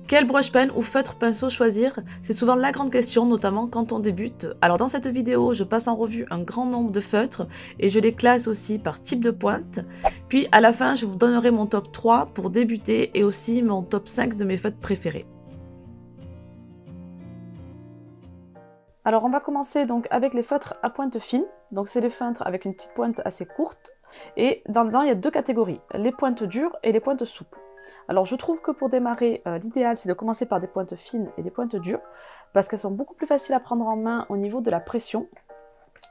Quel brush pen ou feutre pinceau choisir? C'est souvent la grande question, notamment quand on débute. Alors dans cette vidéo, je passe en revue un grand nombre de feutres et je les classe aussi par type de pointe. Puis à la fin, je vous donnerai mon top 3 pour débuter et aussi mon top 5 de mes feutres préférés. Alors on va commencer donc avec les feutres à pointe fine. Donc c'est les feutres avec une petite pointe assez courte. Et dedans, il y a deux catégories, les pointes dures et les pointes souples. Alors je trouve que pour démarrer, l'idéal c'est de commencer par des pointes fines et des pointes dures, parce qu'elles sont beaucoup plus faciles à prendre en main au niveau de la pression.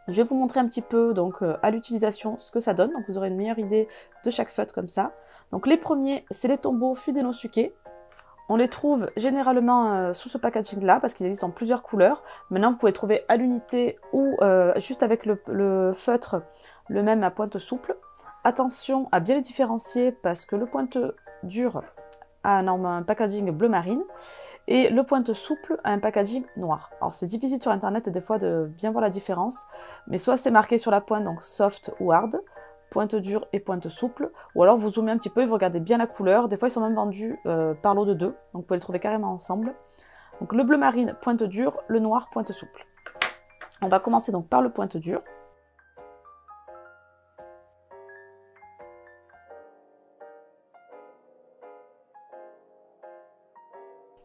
Je vais vous montrer un petit peu donc à l'utilisation ce que ça donne, donc vous aurez une meilleure idée de chaque feutre comme ça. Donc les premiers, c'est les Tombow Fudenosuke. On les trouve généralement sous ce packaging là, parce qu'ils existent en plusieurs couleurs. Maintenant vous pouvez trouver à l'unité ou juste avec le feutre, le même à pointe souple. Attention à bien les différencier parce que le pointe dur a un packaging bleu marine et le pointe souple a un packaging noir. Alors c'est difficile sur internet des fois de bien voir la différence, mais soit c'est marqué sur la pointe, donc soft ou hard, pointe dure et pointe souple, ou alors vous zoomez un petit peu et vous regardez bien la couleur. Des fois ils sont même vendus par lot de deux, donc vous pouvez les trouver carrément ensemble. Donc le bleu marine pointe dure, le noir pointe souple. On va commencer donc par le pointe dure.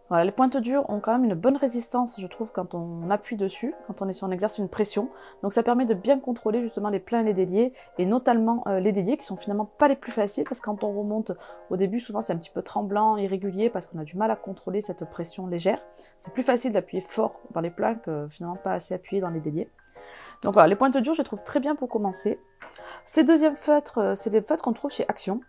Voilà, les pointes dures ont quand même une bonne résistance, je trouve, quand on appuie dessus, quand on exerce une pression. Donc ça permet de bien contrôler justement les pleins et les déliés, et notamment les déliés qui sont finalement pas les plus faciles, parce que quand on remonte au début, souvent c'est un petit peu tremblant, irrégulier, parce qu'on a du mal à contrôler cette pression légère. C'est plus facile d'appuyer fort dans les pleins que finalement pas assez appuyé dans les déliés. Donc voilà, les pointes dures, je les trouve très bien pour commencer. Ces deuxièmes feutres, c'est des feutres qu'on trouve chez Action.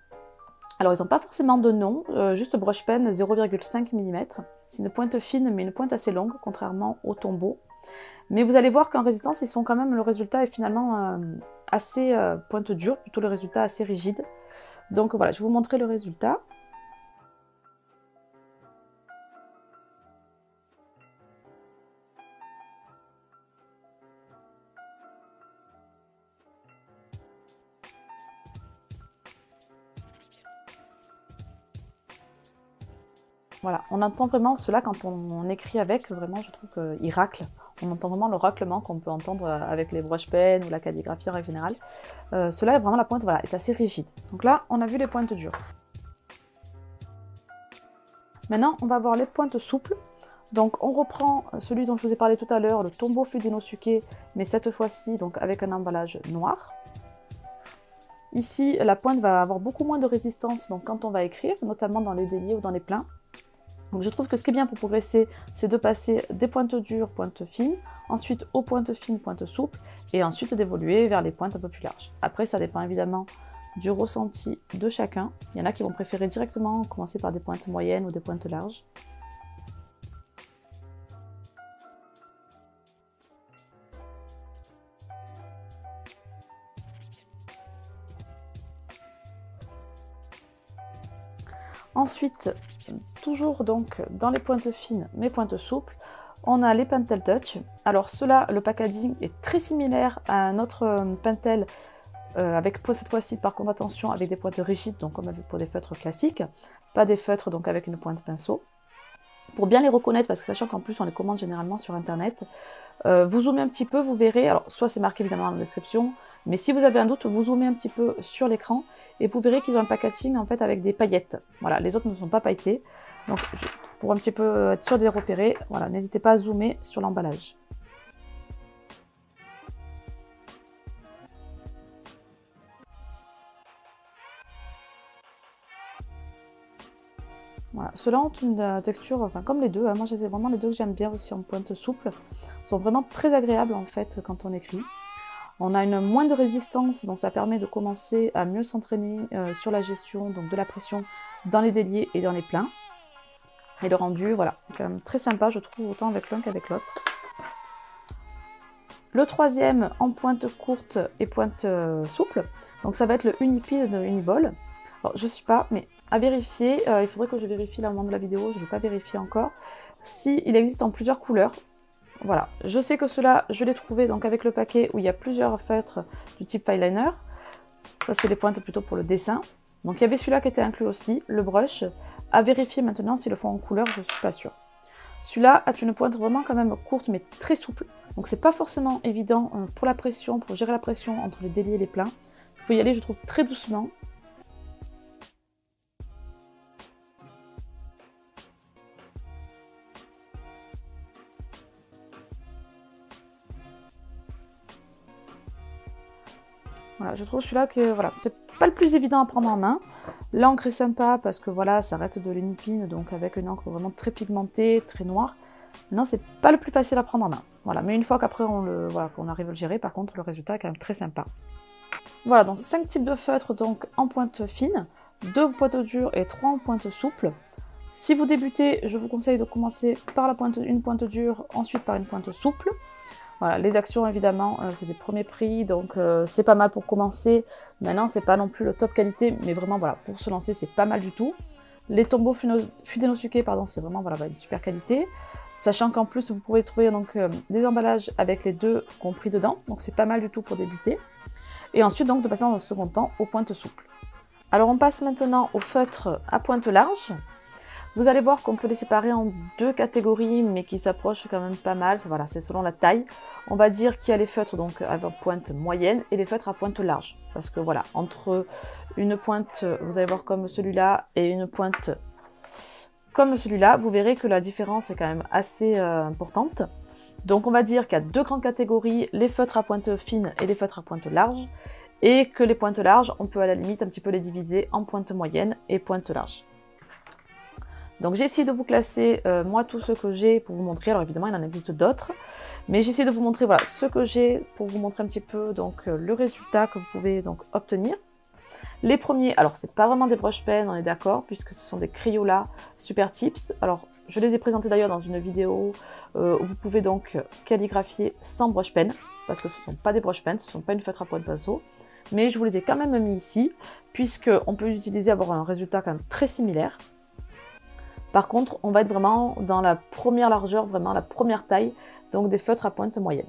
Alors ils n'ont pas forcément de nom, juste brush pen 0,5 mm. C'est une pointe fine mais une pointe assez longue, contrairement au Tombow. Mais vous allez voir qu'en résistance, ils sont quand même, le résultat est finalement assez pointe dure, plutôt le résultat assez rigide. Donc voilà, je vais vous montrer le résultat. Voilà, on entend vraiment cela quand on écrit avec, vraiment je trouve qu'il racle. On entend vraiment le raclement qu'on peut entendre avec les brush pens ou la calligraphie en règle générale. Cela, vraiment la pointe voilà, est assez rigide. Donc là, on a vu les pointes dures. Maintenant, on va voir les pointes souples. Donc on reprend celui dont je vous ai parlé tout à l'heure, le Tombow Fudenosuke, mais cette fois-ci donc avec un emballage noir. Ici, la pointe va avoir beaucoup moins de résistance donc quand on va écrire, notamment dans les déliés ou dans les pleins. Donc je trouve que ce qui est bien pour progresser, c'est de passer des pointes dures, pointes fines, ensuite aux pointes fines, pointes souples, et ensuite d'évoluer vers les pointes un peu plus larges. Après, ça dépend évidemment du ressenti de chacun. Il y en a qui vont préférer directement commencer par des pointes moyennes ou des pointes larges. Ensuite, toujours donc dans les pointes fines mais pointes souples, on a les Pentel Touch. Alors ceux-là, le packaging est très similaire à un autre Pentel, avec cette fois-ci par contre attention avec des pointes rigides, donc comme pour des feutres classiques, pas des feutres donc avec une pointe pinceau. Pour bien les reconnaître, parce que sachant qu'en plus on les commande généralement sur internet, vous zoomez un petit peu, vous verrez, alors soit c'est marqué évidemment dans la description, mais si vous avez un doute, vous zoomez un petit peu sur l'écran et vous verrez qu'ils ont un packaging en fait avec des paillettes. Voilà, les autres ne sont pas pailletés, donc pour un petit peu être sûr de les repérer, voilà, n'hésitez pas à zoomer sur l'emballage. Voilà. Ceux-là ont une texture, enfin comme les deux, hein, moi c'est vraiment les deux que j'aime bien aussi en pointe souple. Ils sont vraiment très agréables en fait quand on écrit. On a une moins de résistance, donc ça permet de commencer à mieux s'entraîner sur la gestion donc de la pression dans les déliés et dans les pleins. Et le rendu, voilà, quand même très sympa je trouve, autant avec l'un qu'avec l'autre. Le troisième en pointe courte et pointe souple, donc ça va être le Unipil de Uniball. Alors je suis pas, mais à vérifier, il faudrait que je vérifie là au moment de la vidéo, je ne l'ai pas vérifié encore, s'il existe en plusieurs couleurs. Voilà, je sais que ceux-là, je l'ai trouvé donc avec le paquet où il y a plusieurs feutres du type Fineliner. Ça c'est les pointes plutôt pour le dessin. Donc il y avait celui-là qui était inclus aussi, le brush, À vérifier maintenant s'ils le font en couleur, je ne suis pas sûre. Celui-là a une pointe vraiment quand même courte mais très souple. Donc c'est pas forcément évident pour la pression, pour gérer la pression entre les déliés et les pleins. Il faut y aller, je trouve, très doucement. Voilà, je trouve celui-là que voilà, c'est pas le plus évident à prendre en main. L'encre est sympa parce que voilà, ça reste de l'unipine, donc avec une encre vraiment très pigmentée, très noire. Non, c'est pas le plus facile à prendre en main. Voilà, mais une fois qu'après voilà, qu'on arrive à le gérer, par contre, le résultat est quand même très sympa. Voilà, donc 5 types de feutres donc en pointe fine, 2 en pointe dure et 3 en pointe souple. Si vous débutez, je vous conseille de commencer par une pointe dure, ensuite par une pointe souple. Voilà, les actions évidemment, c'est des premiers prix, donc c'est pas mal pour commencer. Maintenant, c'est pas non plus le top qualité, mais vraiment voilà, pour se lancer, c'est pas mal du tout. Les tombeaux Fudenosuke, pardon, c'est vraiment voilà, une super qualité. Sachant qu'en plus, vous pouvez trouver donc des emballages avec les deux compris dedans, donc c'est pas mal du tout pour débuter. Et ensuite, donc, de passer dans un second temps aux pointes souples. Alors, on passe maintenant aux feutres à pointe large. Vous allez voir qu'on peut les séparer en 2 catégories, mais qui s'approchent quand même pas mal. Voilà, c'est selon la taille. On va dire qu'il y a les feutres donc à pointe moyenne et les feutres à pointe large. Parce que voilà, entre une pointe, vous allez voir comme celui-là, et une pointe comme celui-là, vous verrez que la différence est quand même assez importante. Donc on va dire qu'il y a 2 grandes catégories, les feutres à pointe fine et les feutres à pointe large. Et que les pointes larges, on peut à la limite un petit peu les diviser en pointe moyenne et pointe large. Donc j'ai essayé de vous classer, moi, tout ce que j'ai pour vous montrer. Alors évidemment, il en existe d'autres. Mais j'ai essayé de vous montrer voilà, ce que j'ai pour vous montrer un petit peu donc, le résultat que vous pouvez donc, obtenir. Les premiers, alors c'est pas vraiment des brush pens, on est d'accord, puisque ce sont des Crayola Super Tips. Alors je les ai présentés d'ailleurs dans une vidéo où vous pouvez donc calligraphier sans brush pen, parce que ce ne sont pas des brush pens, ce ne sont pas une feutre à pointe pinceau. Mais je vous les ai quand même mis ici, puisqu'on peut les utiliser, avoir un résultat quand même très similaire. Par contre, on va être vraiment dans la première largeur, vraiment la première taille, donc des feutres à pointe moyenne.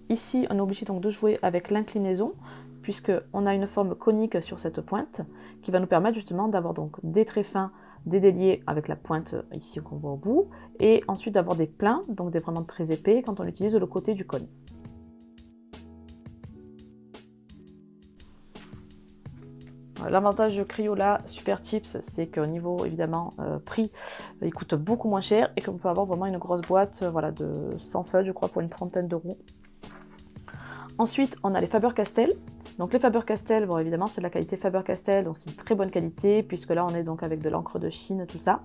Ici, on est obligé donc de jouer avec l'inclinaison, puisqu'on a une forme conique sur cette pointe, qui va nous permettre justement d'avoir donc des traits fins, des déliés avec la pointe ici qu'on voit au bout, et ensuite d'avoir des pleins, donc des vraiment très épais, quand on utilise le côté du cône. L'avantage de Crayola Super Tips, c'est qu'au niveau évidemment prix, il coûte beaucoup moins cher et qu'on peut avoir vraiment une grosse boîte voilà, de 100 feuilles, je crois, pour une trentaine d'euros. Ensuite, on a les Faber-Castell. Donc les Faber-Castell, bon évidemment c'est de la qualité Faber-Castell, donc c'est une très bonne qualité, puisque là on est donc avec de l'encre de Chine, tout ça.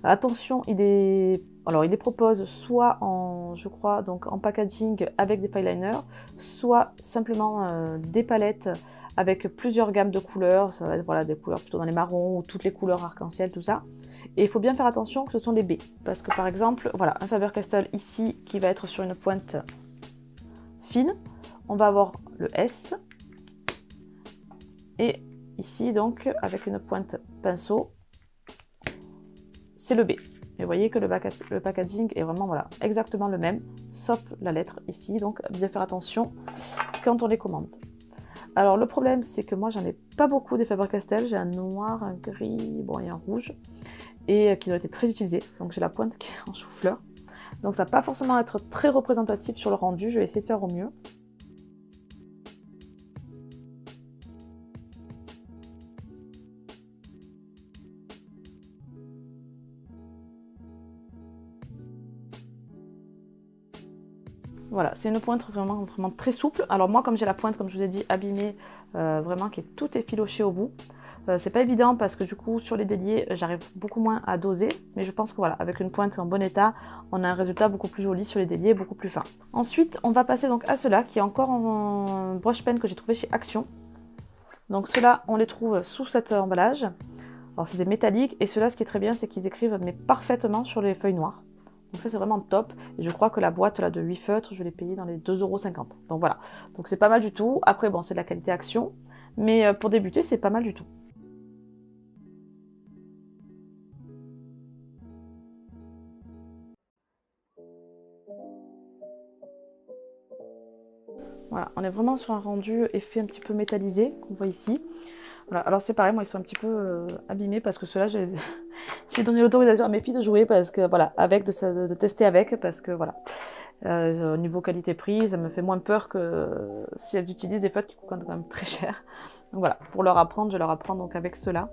Attention, il les propose soit en, je crois, donc en packaging avec des fireliners, soit simplement des palettes avec plusieurs gammes de couleurs, ça va être voilà, des couleurs plutôt dans les marrons, ou toutes les couleurs arc-en-ciel, tout ça. Et il faut bien faire attention que ce sont les baies, parce que par exemple, voilà, un Faber-Castell ici qui va être sur une pointe fine, on va avoir le S, et ici donc avec une pointe pinceau, c'est le B. Et vous voyez que le packaging est vraiment voilà, exactement le même, sauf la lettre ici, donc bien faire attention quand on les commande. Alors le problème c'est que moi j'en ai pas beaucoup des Faber-Castell, j'ai un noir, un gris, bon et un rouge, et qui ont été très utilisés, donc j'ai la pointe qui est en chou-fleur. Donc ça va pas forcément être très représentatif sur le rendu, je vais essayer de faire au mieux. Voilà, c'est une pointe vraiment très souple. Alors moi, comme j'ai la pointe, comme je vous ai dit, abîmée, vraiment tout est filoché au bout. C'est pas évident parce que du coup, sur les déliés, j'arrive beaucoup moins à doser. Mais je pense que voilà, avec une pointe en bon état, on a un résultat beaucoup plus joli sur les déliés, beaucoup plus fin. Ensuite, on va passer donc à ceux-là, qui est encore en brush pen que j'ai trouvé chez Action. Donc ceux-là, on les trouve sous cet emballage. Alors c'est des métalliques, et ceux-là, ce qui est très bien, c'est qu'ils écrivent mais parfaitement sur les feuilles noires. Donc ça c'est vraiment top, et je crois que la boîte là de 8 feutres, je vais les payer dans les 2,50 €. Donc voilà, donc c'est pas mal du tout. Après bon, c'est de la qualité Action, mais pour débuter c'est pas mal du tout. Voilà, on est vraiment sur un rendu effet un petit peu métallisé, qu'on voit ici. Voilà. Alors c'est pareil, moi ils sont un petit peu abîmés parce que ceux-là, j'ai donné l'autorisation à mes filles de jouer parce que voilà, avec, de tester avec, parce que voilà. Au niveau qualité-prix, ça me fait moins peur que si elles utilisent des feutres qui coûtent quand même très cher. Donc voilà, pour leur apprendre, je leur apprends donc avec ceux-là.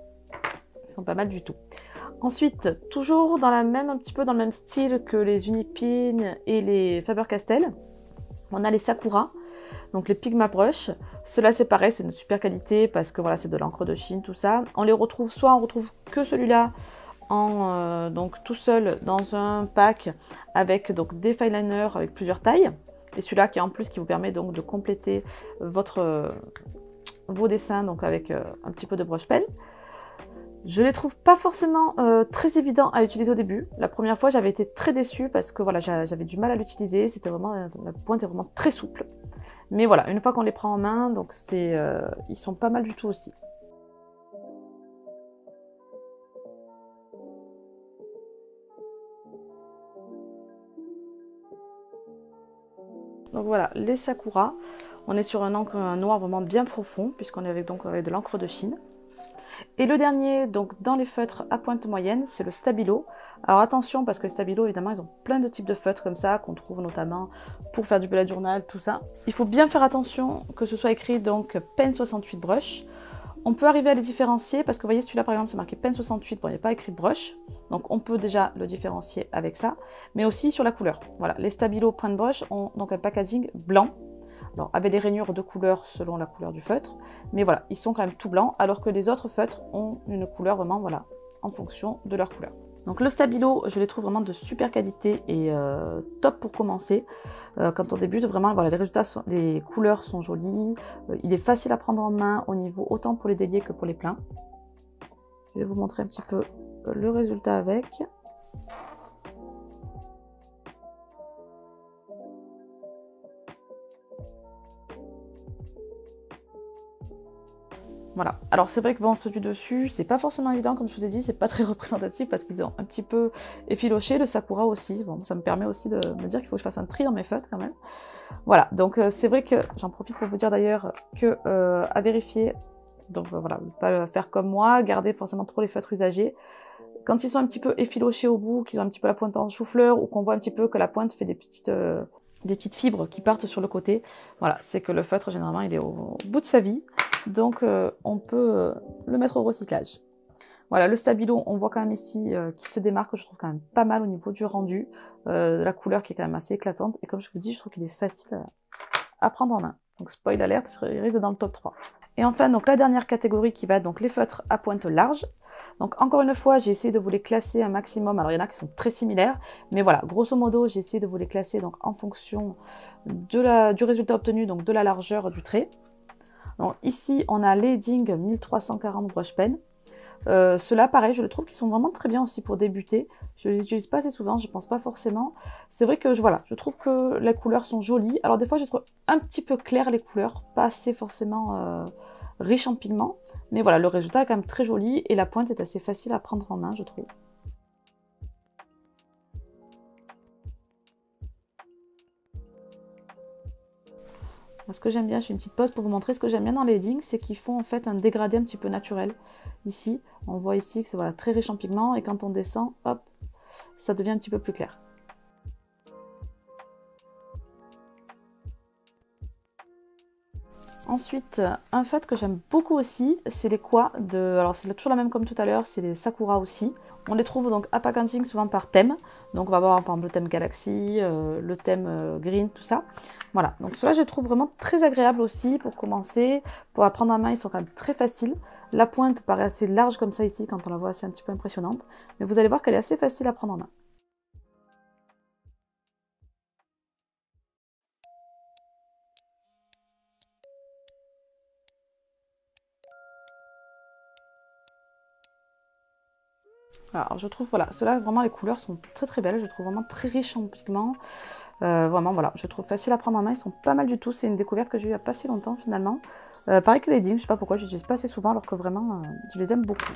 Ils sont pas mal du tout. Ensuite, toujours dans un petit peu dans le même style que les Unipin et les Faber-Castell, on a les Sakura, donc les Pigma Brush. Ceux-là c'est pareil, c'est une super qualité parce que voilà, c'est de l'encre de Chine, tout ça. On les retrouve, soit on retrouve que celui-là donc tout seul dans un pack avec donc des fine liners avec plusieurs tailles, et celui-là qui en plus qui vous permet donc de compléter vos dessins donc avec un petit peu de brush pen. Je les trouve pas forcément très évidents à utiliser au début. La première fois, j'avais été très déçue parce que voilà, j'avais du mal à l'utiliser. C'était vraiment, la pointe est vraiment très souple. Mais voilà, une fois qu'on les prend en main, donc ils sont pas mal du tout aussi. Donc voilà, les Sakura. On est sur un noir vraiment bien profond puisqu'on est avec de l'encre de Chine. Et le dernier, donc dans les feutres à pointe moyenne, c'est le Stabilo. Alors attention, parce que les Stabilo, évidemment, ils ont plein de types de feutres comme ça, qu'on trouve notamment pour faire du bullet journal, tout ça. Il faut bien faire attention que ce soit écrit donc Pen 68 Brush. On peut arriver à les différencier, parce que vous voyez, celui-là par exemple, c'est marqué Pen 68, bon, il n'y a pas écrit Brush, donc on peut déjà le différencier avec ça, mais aussi sur la couleur. Voilà, les Stabilo Print Brush ont donc un packaging blanc. Alors, avec des rainures de couleur selon la couleur du feutre, mais voilà, ils sont quand même tout blancs, alors que les autres feutres ont une couleur vraiment, voilà, en fonction de leur couleur. Donc le Stabilo, je les trouve vraiment de super qualité et top pour commencer. Quand on débute, vraiment, voilà, les couleurs sont jolies, il est facile à prendre en main au niveau autant pour les déliés que pour les pleins. Je vais vous montrer un petit peu le résultat avec. Voilà, alors c'est vrai que bon, ceux du dessus, c'est pas forcément évident, comme je vous ai dit, c'est pas très représentatif parce qu'ils ont un petit peu effiloché, le Sakura aussi, bon, ça me permet aussi de me dire qu'il faut que je fasse un tri dans mes feutres quand même. Voilà, donc c'est vrai que, j'en profite pour vous dire d'ailleurs que à vérifier, donc voilà, pas faire comme moi, garder forcément trop les feutres usagés. Quand ils sont un petit peu effilochés au bout, qu'ils ont un petit peu la pointe en chou-fleur, ou qu'on voit un petit peu que la pointe fait des petites fibres qui partent sur le côté, voilà, c'est que le feutre, généralement, il est au bout de sa vie. Donc on peut le mettre au recyclage. Voilà, le Stabilo, on voit quand même ici qui se démarque, je trouve quand même pas mal au niveau du rendu, de la couleur qui est quand même assez éclatante, et comme je vous dis, je trouve qu'il est facile à prendre en main. Donc spoil alert, il risque dans le top 3. Et enfin, donc la dernière catégorie qui va être donc les feutres à pointe large. Donc encore une fois, j'ai essayé de vous les classer un maximum. Alors il y en a qui sont très similaires, mais voilà, grosso modo, j'ai essayé de vous les classer donc en fonction du résultat obtenu, donc de la largeur du trait. Donc ici, on a les Edding 1340 Brush Pen. Ceux-là, pareil, je le trouve qu'ils sont vraiment très bien aussi pour débuter. Je les utilise pas assez souvent, je pense pas forcément. C'est vrai que voilà, je trouve que les couleurs sont jolies. Alors des fois, je trouve un petit peu clair les couleurs, pas assez forcément riche en pigments. Mais voilà, le résultat est quand même très joli et la pointe est assez facile à prendre en main, je trouve. Ce que j'aime bien, je fais une petite pause pour vous montrer ce que j'aime bien dans les Edding, c'est qu'ils font en fait un dégradé un petit peu naturel. Ici, on voit ici que c'est voilà, très riche en pigments et quand on descend, hop, ça devient un petit peu plus clair. Ensuite, un feutre que j'aime beaucoup aussi, c'est les Kwa de... Alors c'est toujours la même comme tout à l'heure, c'est les Sakura aussi. On les trouve donc à packaging souvent par thème. Donc on va avoir par exemple le thème Galaxy, le thème Green, tout ça. Voilà, donc ceux-là je les trouve vraiment très agréables aussi pour commencer. Pour apprendre en main, ils sont quand même très faciles. La pointe paraît assez large comme ça ici, quand on la voit, c'est un petit peu impressionnante. Mais vous allez voir qu'elle est assez facile à prendre en main. Alors je trouve, voilà, ceux-là vraiment les couleurs sont très très belles, je trouve vraiment très riches en pigments. Vraiment voilà, je trouve facile à prendre en main, ils sont pas mal du tout, c'est une découverte que j'ai eu il n'y a pas si longtemps finalement. Pareil que les Edding, je sais pas pourquoi, je n'utilise pas assez souvent alors que vraiment je les aime beaucoup.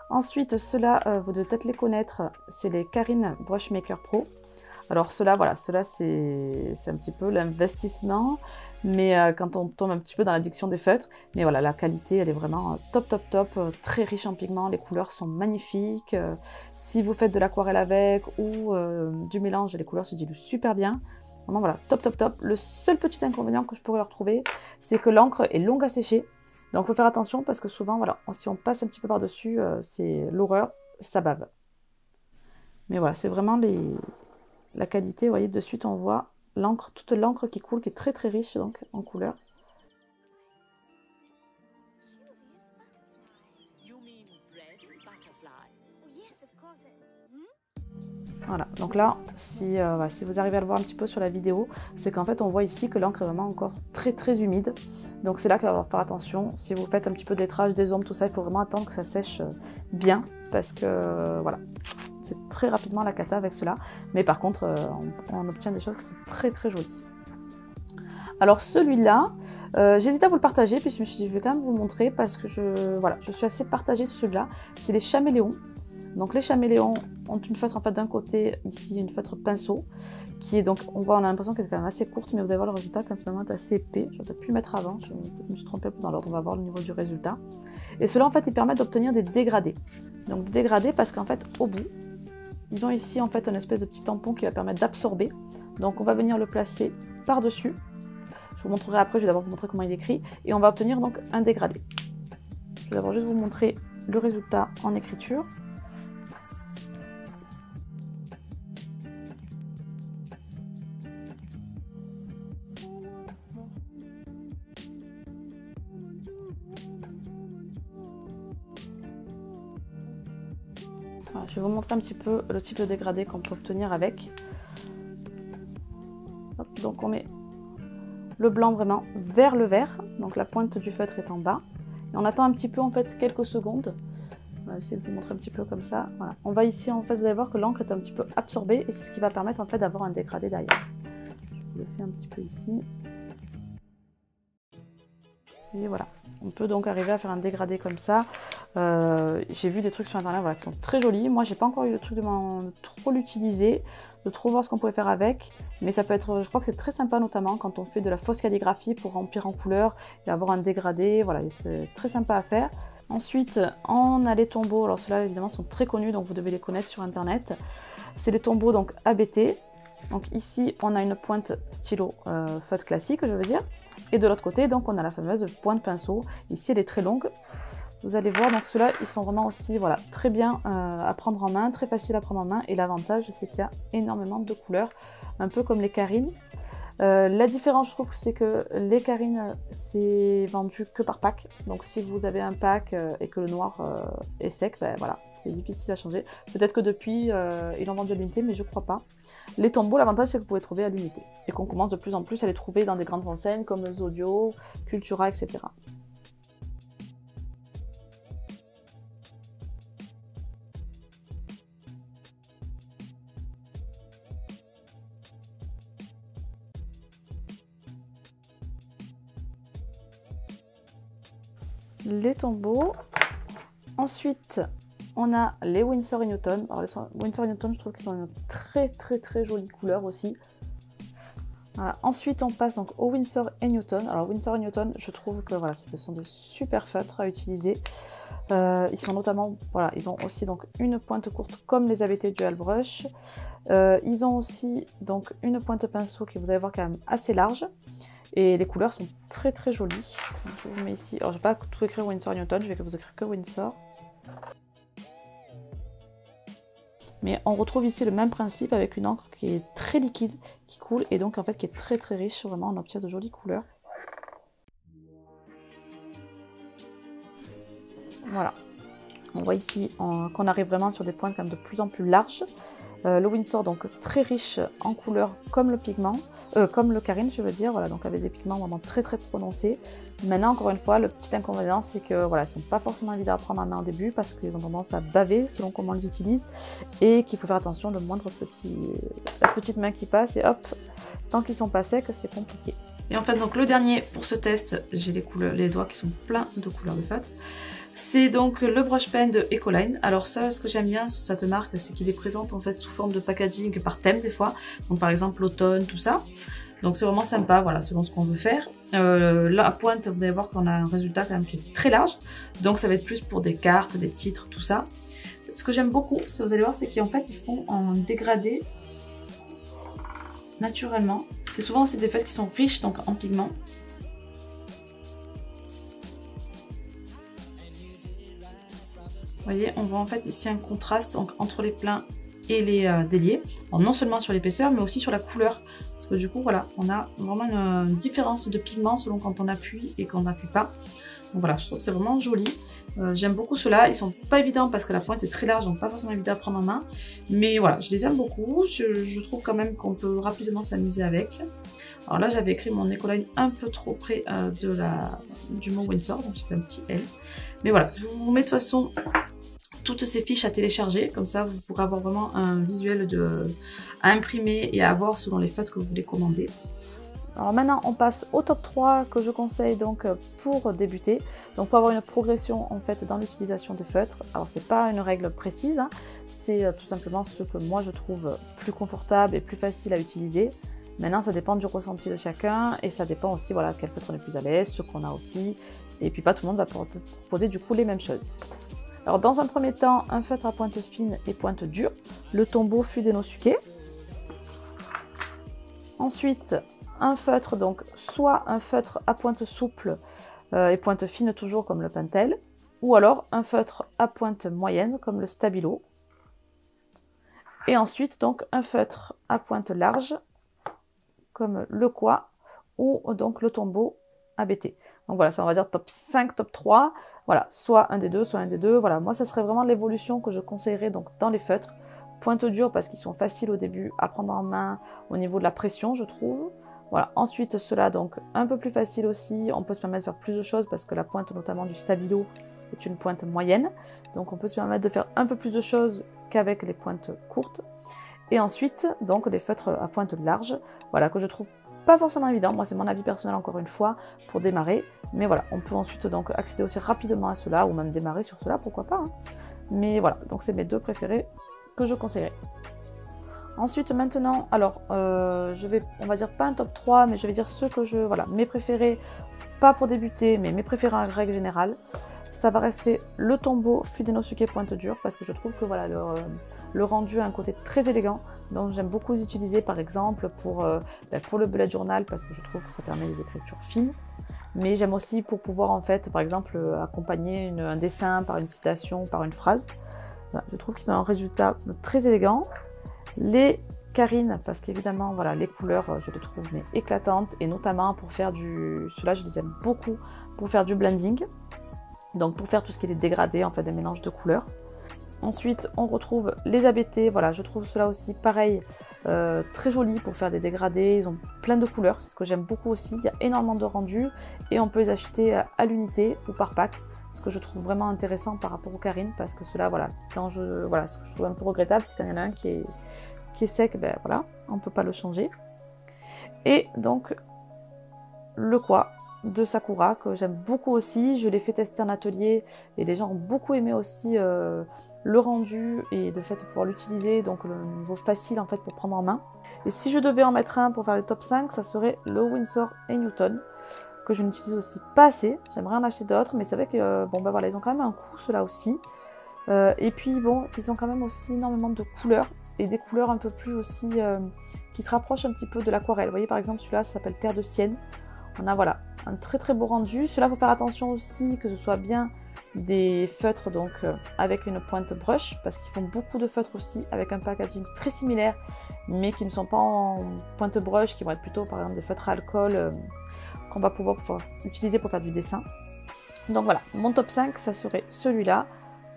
Ensuite ceux-là, vous devez peut-être les connaître, c'est les Karin Brushmaker Pro. Alors ceux-là, voilà, ceux-là c'est un petit peu l'investissement, mais quand on tombe un petit peu dans l'addiction des feutres. Mais voilà, la qualité, elle est vraiment top, top, top, très riche en pigments, les couleurs sont magnifiques. Si vous faites de l'aquarelle avec ou du mélange, les couleurs se diluent super bien. Vraiment voilà, top, top, top. Le seul petit inconvénient que je pourrais leur trouver, c'est que l'encre est longue à sécher. Donc il faut faire attention parce que souvent, voilà, si on passe un petit peu par-dessus, c'est l'horreur, ça bave. Mais voilà, c'est vraiment la qualité, vous voyez, de suite on voit l'encre, toute l'encre qui coule, qui est très très riche donc en couleur. Voilà, donc là, si vous arrivez à le voir un petit peu sur la vidéo, c'est qu'en fait on voit ici que l'encre est vraiment encore très très humide. Donc c'est là qu'il va falloir faire attention. Si vous faites un petit peu de lettrage, des ombres, tout ça, il faut vraiment attendre que ça sèche bien. Parce que voilà, c'est très rapidement la cata avec cela. Mais par contre, on obtient des choses qui sont très très jolies. Alors celui-là, j'hésitais à vous le partager, puis je me suis dit je vais quand même vous le montrer parce que je suis assez partagée sur celui-là. C'est les chaméléons. Donc les chaméléons ont une feutre en fait d'un côté, ici une feutre pinceau, qui est donc, on a l'impression qu'elle est quand même assez courte, mais vous allez voir le résultat quand finalement est assez épais. J'aurais peut-être pu le mettre avant, je me suis trompée dans l'ordre, on va voir le niveau du résultat. Et cela en fait, ils permettent d'obtenir des dégradés. Donc dégradés parce qu'en fait, au bout, ils ont ici en fait une espèce de petit tampon qui va permettre d'absorber. Donc on va venir le placer par-dessus. Je vous montrerai après, je vais d'abord vous montrer comment il est écrit. Et on va obtenir donc un dégradé. Je vais d'abord juste vous montrer le résultat en écriture. Voilà, je vais vous montrer un petit peu le type de dégradé qu'on peut obtenir avec. Hop, donc on met le blanc vraiment vers le vert, donc la pointe du feutre est en bas. Et on attend un petit peu en fait quelques secondes. On va essayer de vous montrer un petit peu comme ça. Voilà. On va ici en fait, vous allez voir que l'encre est un petit peu absorbée et c'est ce qui va permettre en fait d'avoir un dégradé derrière. Je vous le fais un petit peu ici. Et voilà, on peut donc arriver à faire un dégradé comme ça. J'ai vu des trucs sur internet voilà, qui sont très jolis. Moi, j'ai pas encore eu le truc de trop l'utiliser, de trop voir ce qu'on pouvait faire avec. Mais ça peut être, je crois que c'est très sympa notamment quand on fait de la fausse calligraphie pour remplir en couleur et avoir un dégradé. Voilà, c'est très sympa à faire. Ensuite, on a les tombeaux. Alors ceux-là, évidemment, sont très connus, donc vous devez les connaître sur internet. C'est les tombeaux donc ABT. Donc ici, on a une pointe stylo feutre classique, je veux dire. Et de l'autre côté, donc, on a la fameuse pointe pinceau. Ici, elle est très longue. Vous allez voir, donc ceux-là, ils sont vraiment aussi voilà, très bien à prendre en main, très facile à prendre en main. Et l'avantage, c'est qu'il y a énormément de couleurs, un peu comme les carines. La différence, je trouve, c'est que les carines, c'est vendu que par pack. Donc si vous avez un pack et que le noir est sec, ben voilà, c'est difficile à changer. Peut-être que depuis, ils l'ont vendu à l'unité, mais je crois pas. Les tombeaux, l'avantage, c'est que vous pouvez trouver à l'unité. Et qu'on commence de plus en plus à les trouver dans des grandes enseignes comme Zodio, Cultura, etc. Les tombeaux. Ensuite, on a les Winsor & Newton. Alors les Winsor & Newton, je trouve qu'ils ont une très très très jolie couleur aussi. Voilà. Ensuite, on passe donc au Winsor & Newton. Alors Winsor & Newton, je trouve que voilà, ce sont de super feutres à utiliser. Ils sont notamment, voilà, ils ont aussi donc une pointe courte comme les ABT Dual Brush. Ils ont aussi donc une pointe pinceau qui vous allez voir quand même assez large. Et les couleurs sont très très jolies. Donc, je vous mets ici. Alors je vais pas tout écrire Winsor & Newton, je vais vous écrire que Winsor. Mais on retrouve ici le même principe avec une encre qui est très liquide, qui coule et donc en fait qui est très très riche. Vraiment, on obtient de jolies couleurs. Voilà. On voit ici qu'on arrive vraiment sur des pointes quand même de plus en plus larges. Le Winsor donc très riche en couleurs comme le pigment, comme le Carine je veux dire, voilà, donc avec des pigments vraiment très très prononcés. Maintenant encore une fois le petit inconvénient c'est que voilà, ils sont pas forcément évidents à prendre en main au début parce qu'ils ont tendance à baver selon comment on les utilise et qu'il faut faire attention le moindre la petite main qui passe et hop, tant qu'ils sont pas secs c'est compliqué. Et en fait donc le dernier pour ce test, j'ai les doigts qui sont pleins de couleurs de feutre. C'est donc le brush pen de Ecoline. Alors ça, ce que j'aime bien, ça te marque, c'est qu'il est présent en fait sous forme de packaging par thème des fois. Donc par exemple l'automne, tout ça. Donc c'est vraiment sympa, voilà, selon ce qu'on veut faire. Là à pointe, vous allez voir qu'on a un résultat quand même qui est très large. Donc ça va être plus pour des cartes, des titres, tout ça. Ce que j'aime beaucoup, ça, vous allez voir, c'est qu'en fait ils font en dégradé naturellement. C'est souvent aussi des feutres qui sont riches donc en pigments. Vous voyez, on voit en fait ici un contraste donc, entre les pleins et les déliés. Alors, non seulement sur l'épaisseur, mais aussi sur la couleur. Parce que du coup, voilà, on a vraiment une différence de pigment selon quand on appuie et quand on n'appuie pas. Donc voilà, je trouve que c'est vraiment joli. J'aime beaucoup ceux-là. Ils sont pas évidents parce que la pointe est très large, donc pas forcément évident à prendre en main. Mais voilà, je les aime beaucoup. Je trouve quand même qu'on peut rapidement s'amuser avec. Alors là, j'avais écrit mon Ecoline un peu trop près du mot Windsor, donc j'ai fait un petit L. Mais voilà, je vous mets de toute façon toutes ces fiches à télécharger, comme ça vous pourrez avoir vraiment un visuel à imprimer et à avoir selon les feutres que vous voulez commander. Alors maintenant on passe au top 3 que je conseille donc pour débuter, donc pour avoir une progression en fait dans l'utilisation des feutres. Alors c'est pas une règle précise, hein, c'est tout simplement ce que moi je trouve plus confortable et plus facile à utiliser. Maintenant ça dépend du ressenti de chacun et ça dépend aussi voilà quel feutre on est plus à l'aise, ce qu'on a aussi, et puis pas tout le monde va proposer du coup les mêmes choses. Alors dans un premier temps, un feutre à pointe fine et pointe dure, le Tombow Fudenosuke. Ensuite, un feutre, donc soit un feutre à pointe souple et pointe fine toujours comme le Pentel, ou alors un feutre à pointe moyenne comme le Stabilo. Et ensuite donc un feutre à pointe large comme le Qua ou donc le Tombow ABT. Donc voilà, ça on va dire top 5, top 3, voilà, soit un des deux, voilà, moi ça serait vraiment l'évolution que je conseillerais donc dans les feutres. Pointe dure parce qu'ils sont faciles au début à prendre en main au niveau de la pression je trouve. Voilà, ensuite ceux-là donc un peu plus facile aussi, on peut se permettre de faire plus de choses parce que la pointe notamment du Stabilo est une pointe moyenne, donc on peut se permettre de faire un peu plus de choses qu'avec les pointes courtes. Et ensuite donc des feutres à pointe large, voilà, que je trouve pas forcément évident, moi c'est mon avis personnel encore une fois pour démarrer, mais voilà, on peut ensuite donc accéder aussi rapidement à cela ou même démarrer sur cela, pourquoi pas, hein. Mais voilà, donc c'est mes deux préférés que je conseillerais. Ensuite maintenant, alors on va dire pas un top 3, mais je vais dire ceux que voilà, mes préférés, pas pour débuter, mais mes préférés en règle générale. Ça va rester le Tombow Fudenosuke pointe dure parce que je trouve que voilà, le rendu a un côté très élégant, donc j'aime beaucoup l'utiliser par exemple pour le bullet journal parce que je trouve que ça permet des écritures fines, mais j'aime aussi pour pouvoir en fait par exemple accompagner un dessin par une citation, par une phrase. Voilà, je trouve qu'ils ont un résultat très élégant. Les Carin, parce qu'évidemment voilà, les couleurs je les trouve mais éclatantes et notamment pour faire ceux-là je les aime beaucoup pour faire du blending. Donc pour faire tout ce qui est dégradé, en fait des mélanges de couleurs. Ensuite on retrouve les ABT, voilà je trouve cela aussi pareil, très joli pour faire des dégradés, ils ont plein de couleurs, c'est ce que j'aime beaucoup aussi, il y a énormément de rendus et on peut les acheter à l'unité ou par pack, ce que je trouve vraiment intéressant par rapport aux Carin, parce que cela voilà, ce que je trouve un peu regrettable c'est quand il y en a un qui est sec, ben voilà, on ne peut pas le changer. Et donc le Qua de Sakura que j'aime beaucoup aussi, je l'ai fait tester en atelier et les gens ont beaucoup aimé aussi le rendu et de fait de pouvoir l'utiliser, donc le niveau facile en fait pour prendre en main. Et si je devais en mettre un pour faire les top 5, ça serait le Winsor & Newton que je n'utilise aussi pas assez, j'aimerais en acheter d'autres mais c'est vrai que bon ben voilà, ils ont quand même un coût ceux-là aussi. Et puis bon, ils ont quand même aussi énormément de couleurs et des couleurs un peu plus aussi qui se rapprochent un petit peu de l'aquarelle. Vous voyez par exemple celui-là ça s'appelle Terre de Sienne. On a voilà un très très beau rendu. Cela faut faire attention aussi que ce soit bien des feutres donc avec une pointe brush parce qu'ils font beaucoup de feutres aussi avec un packaging très similaire mais qui ne sont pas en pointe brush, qui vont être plutôt par exemple des feutres à alcool qu'on va pouvoir utiliser pour faire du dessin. Donc voilà, mon top 5 ça serait celui-là,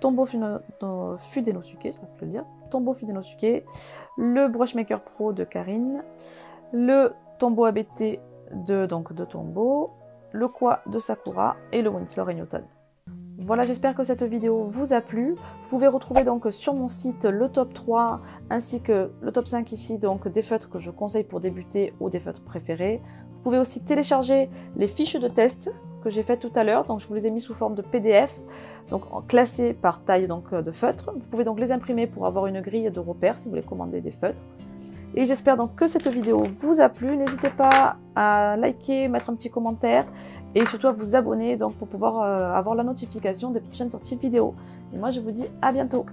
Tombow Fudenosuke, je vais le dire, Tombow Fudenosuke, le Brushmaker Pro de Carin, le Tombow ABT de Tombow, le Qua de Sakura et le Winsor & Newton. Voilà, j'espère que cette vidéo vous a plu. Vous pouvez retrouver donc sur mon site le top 3 ainsi que le top 5 ici, donc des feutres que je conseille pour débuter ou des feutres préférés. Vous pouvez aussi télécharger les fiches de test que j'ai faites tout à l'heure. Donc je vous les ai mis sous forme de PDF, donc classés par taille donc, de feutre. Vous pouvez donc les imprimer pour avoir une grille de repères si vous voulez commander des feutres. Et j'espère donc que cette vidéo vous a plu. N'hésitez pas à liker, mettre un petit commentaire et surtout à vous abonner donc, pour pouvoir avoir la notification des prochaines sorties vidéo. Et moi je vous dis à bientôt.